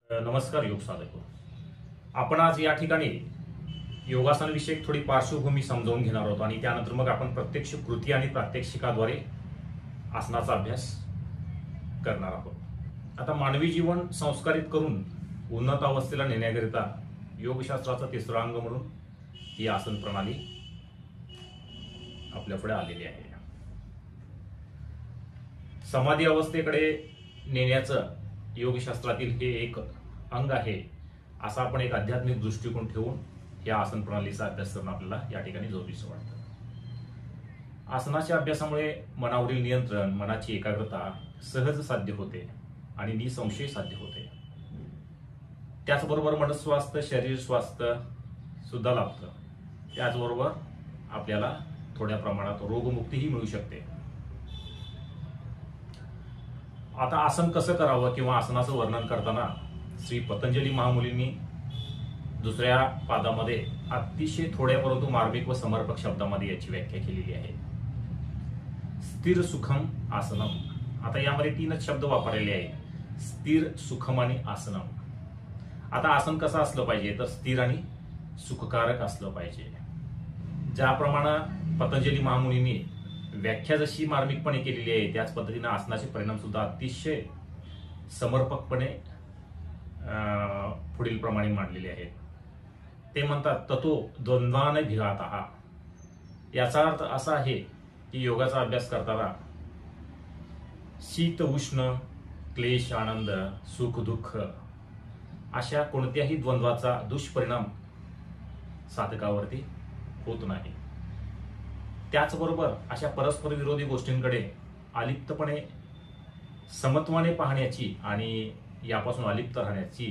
नमस्कार योग साधक. आपण आज या ठिकाणी योगासनाविषयी थोडी पार्श्वभूमी समजावून घेणार आहोत आणि त्यानंतर मग आपण प्रत्यक्ष कृती आणि प्रात्यक्षिकाद्वारे आसनाचा अभ्यास करणार आहोत. आता मानवी जीवन संस्कारित करून उन्नत अवस्थेला नेण्याकरिता योगशास्त्राचा तिसरा अंग म्हणून ही आसन प्रणाली आपल्यापुढे आलेली आहे. समाधी अवस्थेकडे नेण्याचं योगशास्त्रातील हे एक अंग आहे असा आपण एक आध्यात्मिक दृष्टिकोन ठेवून या आसन प्रणालीचा अभ्यास करणं आपल्याला या ठिकाणी जरुरीचं वाटतं. आसनाच्या अभ्यासामुळे मनावरील नियंत्रण, मनाची एकाग्रता सहज साध्य होते आणि निसंशय साध्य होते. त्याचबरोबर मनस्वास्थ्य, शरीर स्वास्थ्य सुद्धा लाभतं. त्याचबरोबर आपल्याला थोड्या प्रमाणात रोगमुक्तीही मिळू शकते. आता आसन कसं करावं किंवा आसनाचं वर्णन करताना श्री पतंजली महामुनींनी दुसऱ्या पादामध्ये अतिशय थोड्या परंतु मार्मिक व समर्पक शब्दामध्ये याची व्याख्या केलेली आहे. स्थिर सुखम आसनम. आता यामध्ये तीनच शब्द वापरलेले आहेत, स्थिर, सुखम आणि आसनम. आता आसन कसं असलं पाहिजे तर स्थिर आणि सुखकारक असलं पाहिजे. ज्याप्रमाणे पतंजली महामुनींनी व्याख्या जशी मार्मिकपणे केलेली आहे त्याच पद्धतीने आसनाचे परिणाम सुद्धा अतिशय समर्पकपणे पुढील प्रमाणे मांडलेले आहेत. ते म्हणतात ततो द्वंद्वाने भिघातः. याचा अर्थ असा आहे की योगाचा अभ्यास करताना शीत उष्ण, क्लेश आनंद, सुख दुःख अशा कोणत्याही द्वंद्वाचा दुष्परिणाम साधकावरती होत नाही. त्याचबरोबर अशा परस्पर विरोधी गोष्टींकडे अलिप्तपणे समत्वाने पाहण्याची आणि यापासून अलिप्त राहण्याची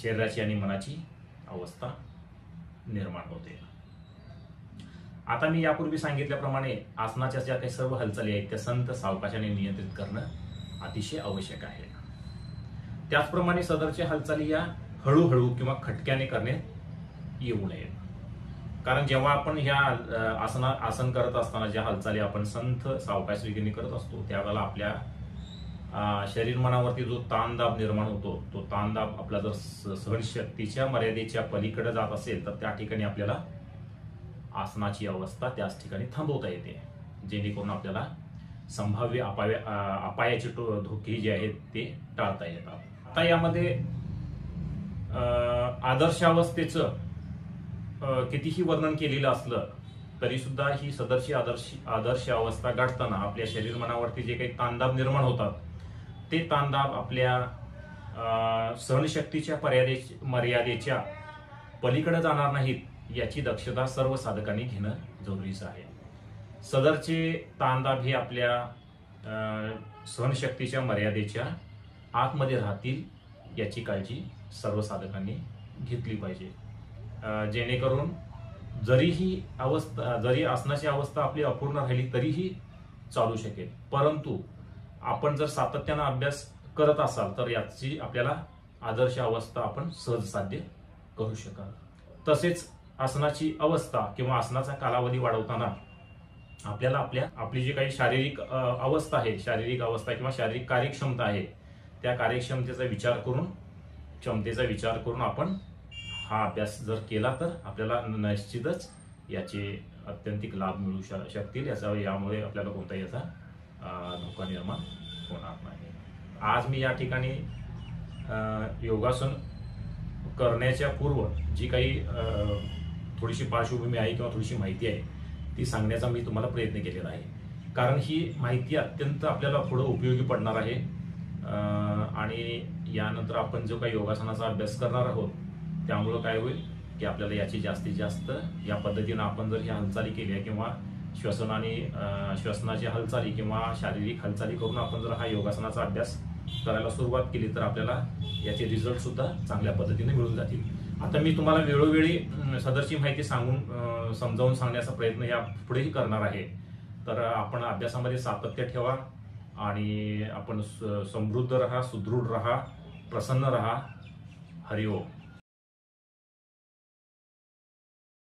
शरीराची आणि मनाची अवस्था निर्माण होते. आता मी यापूर्वी सांगितल्याप्रमाणे आसनाच्या ज्या काही सर्व हालचाली आहेत त्या संत सावकाशाने नियंत्रित करणं अतिशय आवश्यक आहे. त्याचप्रमाणे सदरच्या हालचाली या हळूहळू किंवा खटक्याने करणे येऊ नयेत. कारण जेव्हा आपण ह्या आसन करत असताना ज्या हालचाली आपण संथ सावकाश रीतीने करत असतो त्यावेळेला आपल्या शरीर मनावरती जो ताणदाब निर्माण होतो तो ताणदाब आपला जर सहनशक्तीच्या मर्यादेच्या पलीकडे जात असेल तर त्या ठिकाणी आपल्याला आसनाची अवस्था त्याच ठिकाणी थांबवता येते, जेणेकरून आपल्याला संभाव्य अपायाचे धोके जे आहेत ते टाळता येतात. आता यामध्ये आदर्श अवस्थेचं कितीही वर्णन केलेलं असलं तरी सुद्धा ही सदरची आदर्श अवस्था गाठताना आपल्या शरीर मनावरती जे काही ताणदाब निर्माण होतात ते ताणदाब आपल्या सहनशक्तीच्या मर्यादेच्या पलीकडे जाणार नाहीत याची दक्षता सर्व साधकांनी घेणं जरुरीचं आहे. सदरचे ताणदाब हे आपल्या सहनशक्तीच्या मर्यादेच्या आतमध्ये राहतील याची काळजी सर्व साधकांनी घेतली पाहिजे, जेणेकरून जरी आसनाची अवस्था आपली अपूर्ण राहिली तरीही चालू शकेल. परंतु आपण जर सातत्यानं अभ्यास करत असाल तर याची आपल्याला आदर्श अवस्था आपण सहज साध्य करू शकाल. तसेच आसनाची अवस्था किंवा आसनाचा कालावधी वाढवताना आपल्याला आपली जी काही शारीरिक अवस्था आहे, शारीरिक अवस्था किंवा शारीरिक कार्यक्षमता आहे त्या कार्यक्षमतेचा विचार करून आपण हा अभ्यास जर केला तर आपल्याला निश्चितच याचे अत्यंतिक लाभ मिळू शकतील. यामुळे आपल्याला कोणताही याचा धोका निर्माण होणार नाही. आज मी या ठिकाणी योगासन करण्याच्या पूर्व जी काही थोडीशी पार्श्वभूमी आहे किंवा थोडीशी माहिती आहे ती सांगण्याचा मी तुम्हाला प्रयत्न केलेला आहे. कारण ही माहिती अत्यंत आपल्याला पुढे उपयोगी पडणार आहे आणि यानंतर आपण जो काही योगासनाचा अभ्यास करणार आहोत त्यामुळं काय होईल की आपल्याला याची जास्तीत जास्त या पद्धतीनं आपण जर ह्या हालचाली केल्या किंवा श्वसनाची हालचाली किंवा शारीरिक हालचाली करून आपण जर हा योगासनाचा अभ्यास करायला सुरुवात केली तर आपल्याला याचे रिझल्ट सुद्धा चांगल्या पद्धतीने मिळून जातील. आता मी तुम्हाला वेळोवेळी सदरची माहिती समजावून सांगण्याचा प्रयत्न या पुढेही करणार आहे. तर आपण अभ्यासामध्ये सातत्य ठेवा आणि आपण समृद्ध राहा, सुदृढ राहा, प्रसन्न राहा. हरिओम.